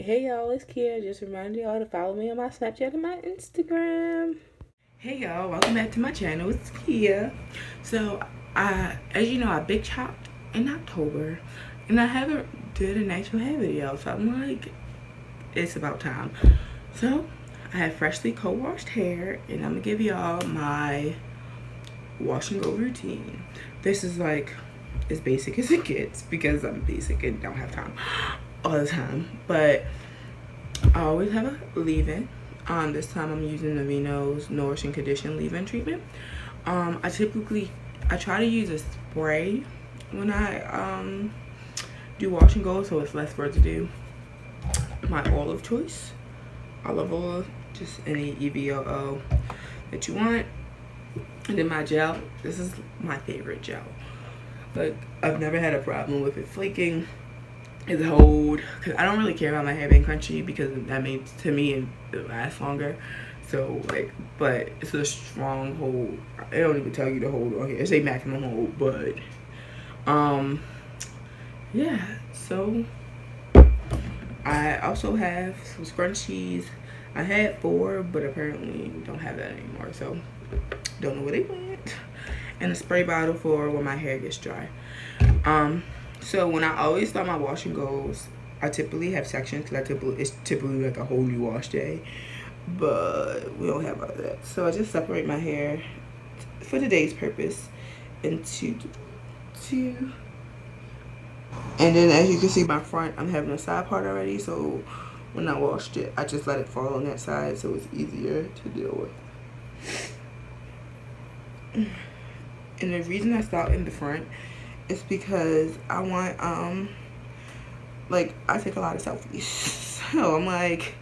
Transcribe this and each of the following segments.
Hey y'all, it's Kia. Just reminding y'all to follow me on my Snapchat and my Instagram. Hey y'all, welcome back to my channel. It's Kia. So, as you know, I big chopped in October, and I haven't did an actual hair video. So I'm like, it's about time. So I have freshly co-washed hair, and I'm gonna give y'all my wash and go routine. This is like as basic as it gets because I'm basic and don't have time all the time, but I always have a leave-in. This time I'm using Aveeno's Nourish and Condition leave-in treatment. I try to use a spray when I do wash and go, so it's less work to do. My oil of choice, olive oil, just any EVOO that you want. And then my gel. This is my favorite gel. Like, I've never had a problem with it flaking. It's hold, because I don't really care about my hair being crunchy because that means to me it lasts longer. So like, but it's a strong hold. I don't even tell you to hold on here. It's a maximum hold, but yeah. So I also have some scrunchies. I had 4, but apparently don't have that anymore. So don't know where they went. And a spray bottle for when my hair gets dry. So when I always start my wash and goes, I typically have sections because it's typically like a whole new wash day, but we don't have all that. So I just separate my hair for today's purpose into 2. And then as you can see, my front, I'm having a side part already. So when I washed it, I just let it fall on that side so it's easier to deal with. And the reason I start in the front is because I want, like, I take a lot of selfies. So I'm like,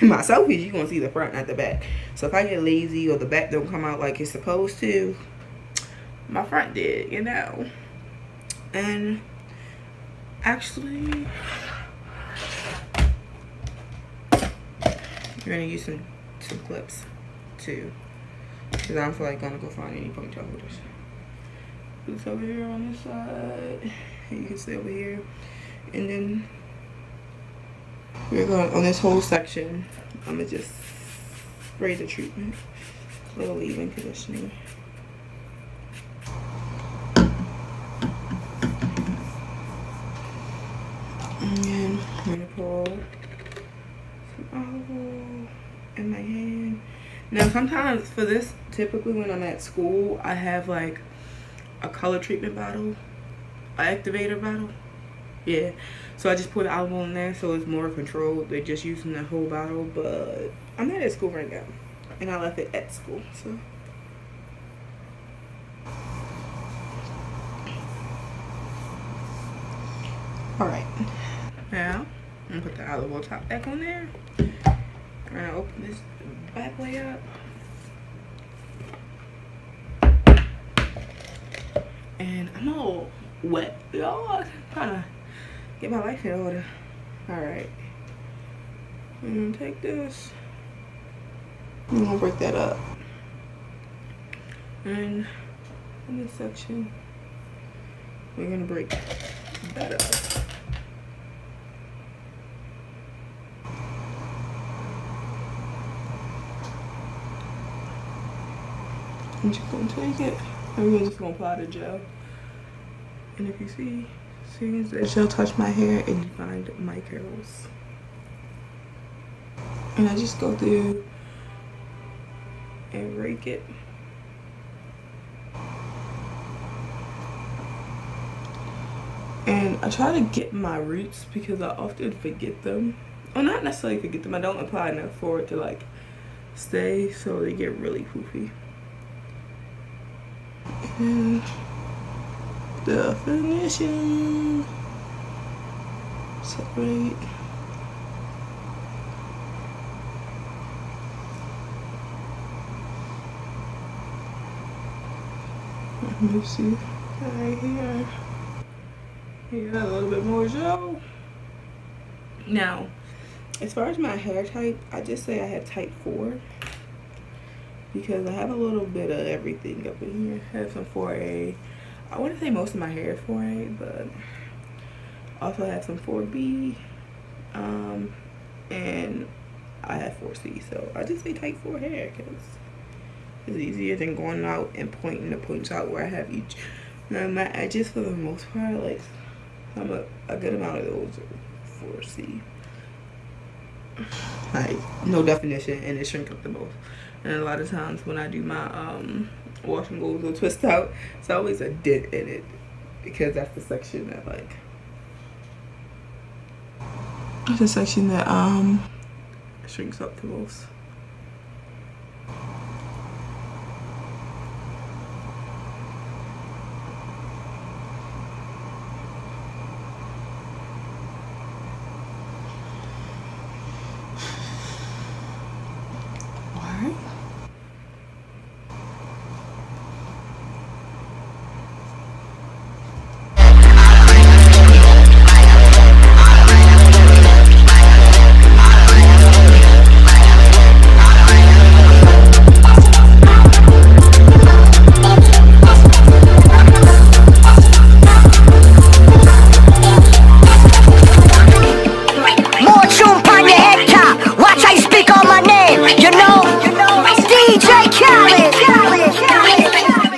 my selfies, you're gonna see the front, not the back. So if I get lazy or the back don't come out like it's supposed to, my front did, you know. And actually, you're gonna use some clips too, because I don't feel like gonna go find any ponytail holders. It's over here on this side. You can see over here. And then we're going on this whole section. I'm gonna just spray the treatment. A little leave-in conditioner. And then I'm gonna pour some olive oil in my hand. Now sometimes for this, typically when I'm at school, I have like a color treatment bottle, an activator bottle. Yeah, so I just put olive oil in there so it's more controlled. They're just using the whole bottle, but I'm not at school right now, and I left it at school. So all right, now I'm gonna put the olive oil top back on there. I'm gonna open this back way up. And I'm all wet, y'all. Trying to get my life in order. Alright. I'm gonna take this. I'm gonna break that up. And in this section, we're gonna break that up. I'm just gonna take it. And we're just gonna apply the gel. And if you see, as soon as the gel touch my hair, it defined my curls. And I just go through and rake it. And I try to get my roots because I often forget them. Well, not necessarily forget them. I don't apply enough for it to like stay, so they get really poofy. And definition. Separate. Let me see. Right here. Here, a little bit more gel. Now, as far as my hair type, I just say I have type 4. Because I have a little bit of everything up in here. I have some 4A. I wouldn't say most of my hair is 4A, but also have some 4B. I have 4C, so I just say type 4 hair because it's easier than going out and pointing the points out where I have each. Now my edges, for the most part, like a good amount of those are 4C. Like no definition, and it shrink up the most. And a lot of times when I do my wash and goes or twist out, it's always a dent in it because that's the section that like it's the section that shrinks up the most.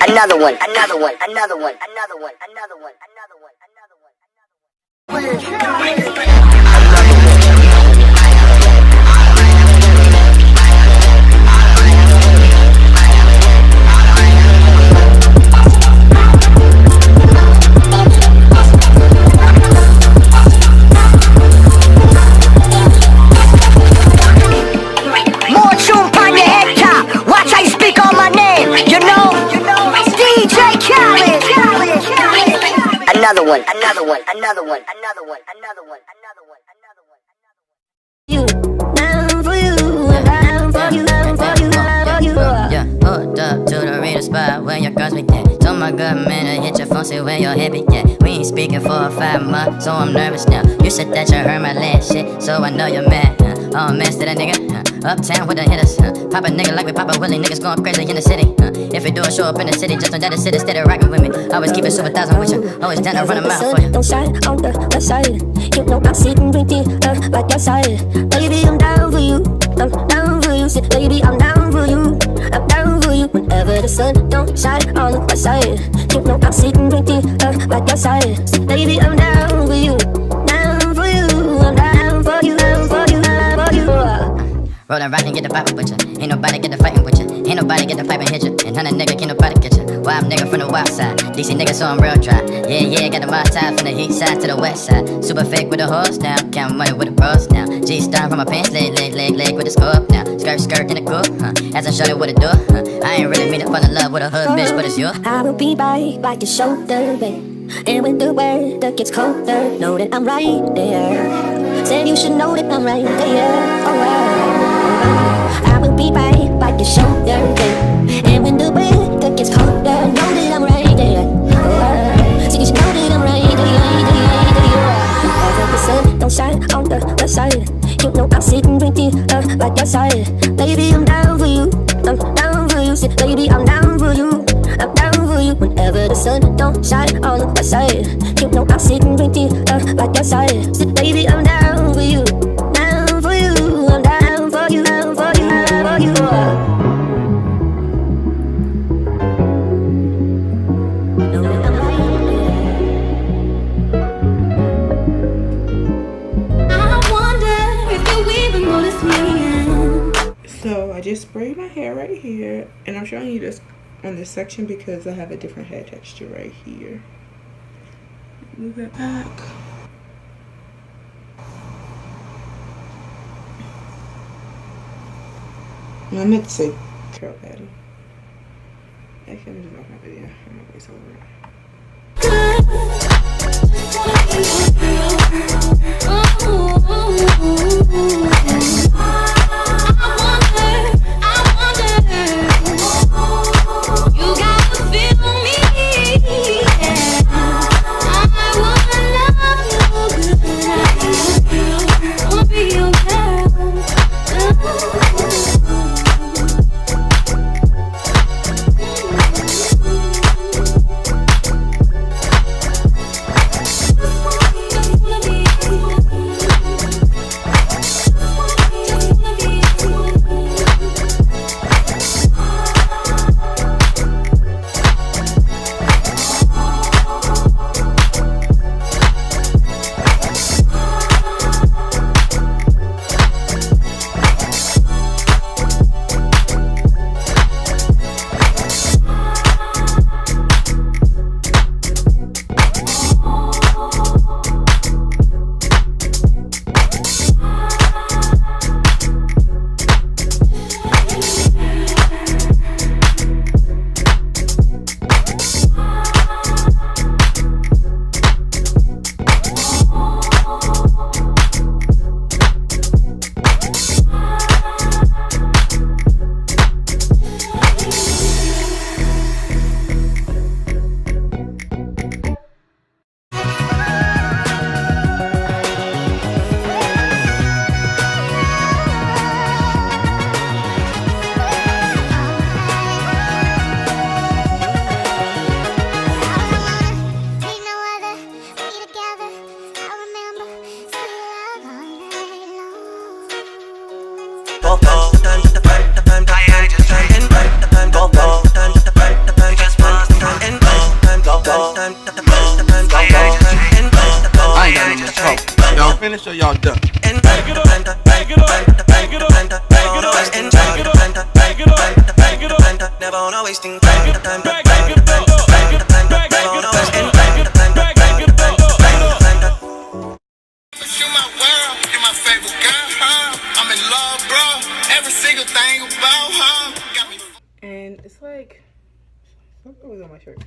Another one, another one, another one, another one, another one, another one, another one. More tune on your head top. Watch how you speak on my name. You know, DJ Khaled. Another one, another one, another one, another one, another one, another one, another one, another one. You, down for you, down for you, down for you, down for you. Yeah, hold up to the radio spot where your girls be at. Told my good man to hit your phone, say where your head be at. We ain't speaking for 5 months, so I'm nervous now. You said that you heard my last shit, so I know you're mad. Oh man, to that nigga, uptown with the hitters. Pop a nigga like we pop a Willie, niggas going crazy in the city. If we do a show up in the city, just know that the city steady rockin' with me. Always keep it super thousand with you, always down to run a mile for you. Don't shine on the west side. You know I'm sitting drinking like your side. Baby, I'm down for you. I'm down for you. Say, baby, I'm down for you. I'm down for you. Whenever the sun don't shine on the west side. You know I'm sitting drinking like your side. Say, baby, I'm down for you. Down for you. I'm down for you. Down for you. Down for you. Roll and rock and get the poppin' with ya. Ain't nobody get the fightin' with ya. Ain't nobody get the pipe and hit ya. And honey nigga can't nobody get ya. Wild nigga from the wild side. DC nigga so I'm real dry. Yeah, got the my time from the east side to the west side. Super fake with the horse now. Count money with the bros now. G-star from my pants, leg with the scope now. Skirt in the coupe, as I showed it what it do. I ain't really mean to fall in love with a hood bitch, but it's you. I will be by like your shoulder, babe. And when the weather gets colder, know that I'm right there. Said you should know that I'm right there. Alright. I will be by like your shoulder, babe. And when the weather gets colder, know that I'm right there. Alright. So you should know that I'm right there. Whenever the sun don't shine on the west side, you know I'm sitting drinking like your side. Baby, I'm down for you. I'm down for you. Say, baby, I'm down for you. I'm down for you. Whenever the sun don't shine on the west side, you know I'm sitting drinking like your side. Say, baby, I'm down for you. Down for you. I'm down for you. Down for you. Down for you. Know that I'm right there. I wonder if you even notice me. So I just sprayed my hair right here, and I'm showing you this on this section because I have a different hair texture right here. Move it back. I meant to say curl pattern. Actually, I'm just not my video. I'm gonna voice over it. I just and go go. Just pause and go go. I ain't got no more smoke. Y'all finished or y'all done? Never on wasting time. You my world, you my favorite girl, huh? I'm in love, bro. Every single thing about her got me. And it's like something was on my shirt.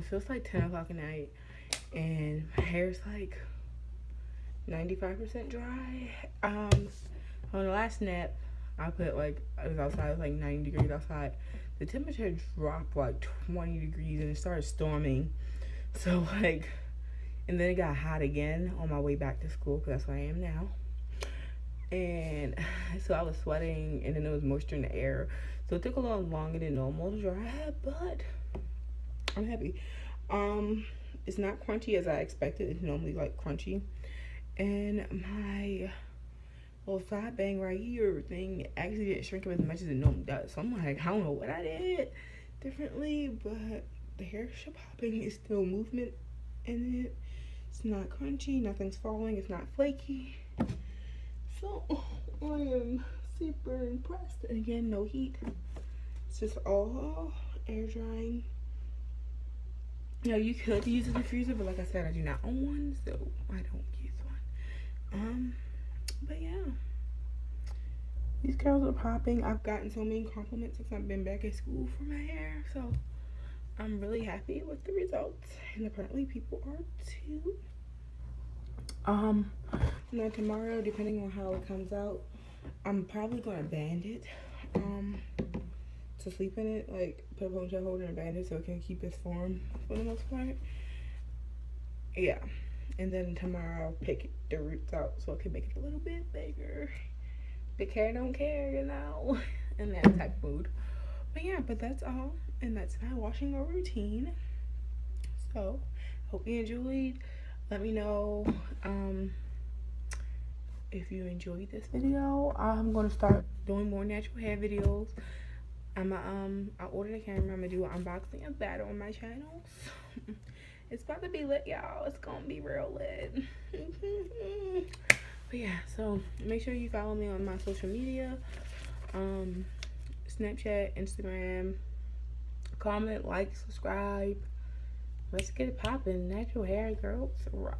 Feels like 10 o'clock at night, and my hair's like 95% dry. On the last nap, I put like I was outside. It was like 90 degrees outside. The temperature dropped like 20 degrees, and it started storming. So like. And then it got hot again on my way back to school, because that's where I am now. And so I was sweating, and then there was moisture in the air. So it took a little longer than normal to dry, but I'm happy. It's not crunchy as I expected. It's normally like crunchy. And my little side bang right here thing actually didn't shrink up as much as it normally does. So I'm like, I don't know what I did differently, but the hair popping is still movement in it. It's not crunchy, nothing's falling, it's not flaky. So I am super impressed. And again, no heat. It's just all air drying. Now you could use a diffuser, but like I said, I do not own one, so I don't use one. But yeah. These curls are popping. I've gotten so many compliments since I've been back at school for my hair, so I'm really happy with the results, and apparently people are too. Now tomorrow, depending on how it comes out, I'm probably gonna band it, to sleep in it, like put a ponytail holder and band it so it can keep its form for the most part. Yeah, and then tomorrow I'll pick the roots out so it can make it a little bit bigger. Big hair don't care, you know, in that type of mood. But yeah, but that's all, and that's my washing or routine. So hope you enjoyed. Let me know if you enjoyed this video. I'm gonna start doing more natural hair videos. I ordered a camera. I'm gonna do an unboxing of that on my channel. It's about to be lit, y'all. It's gonna be real lit. But yeah, so make sure you follow me on my social media. Snapchat, Instagram. Comment, like, subscribe. Let's get it popping. Natural hair, girls rock.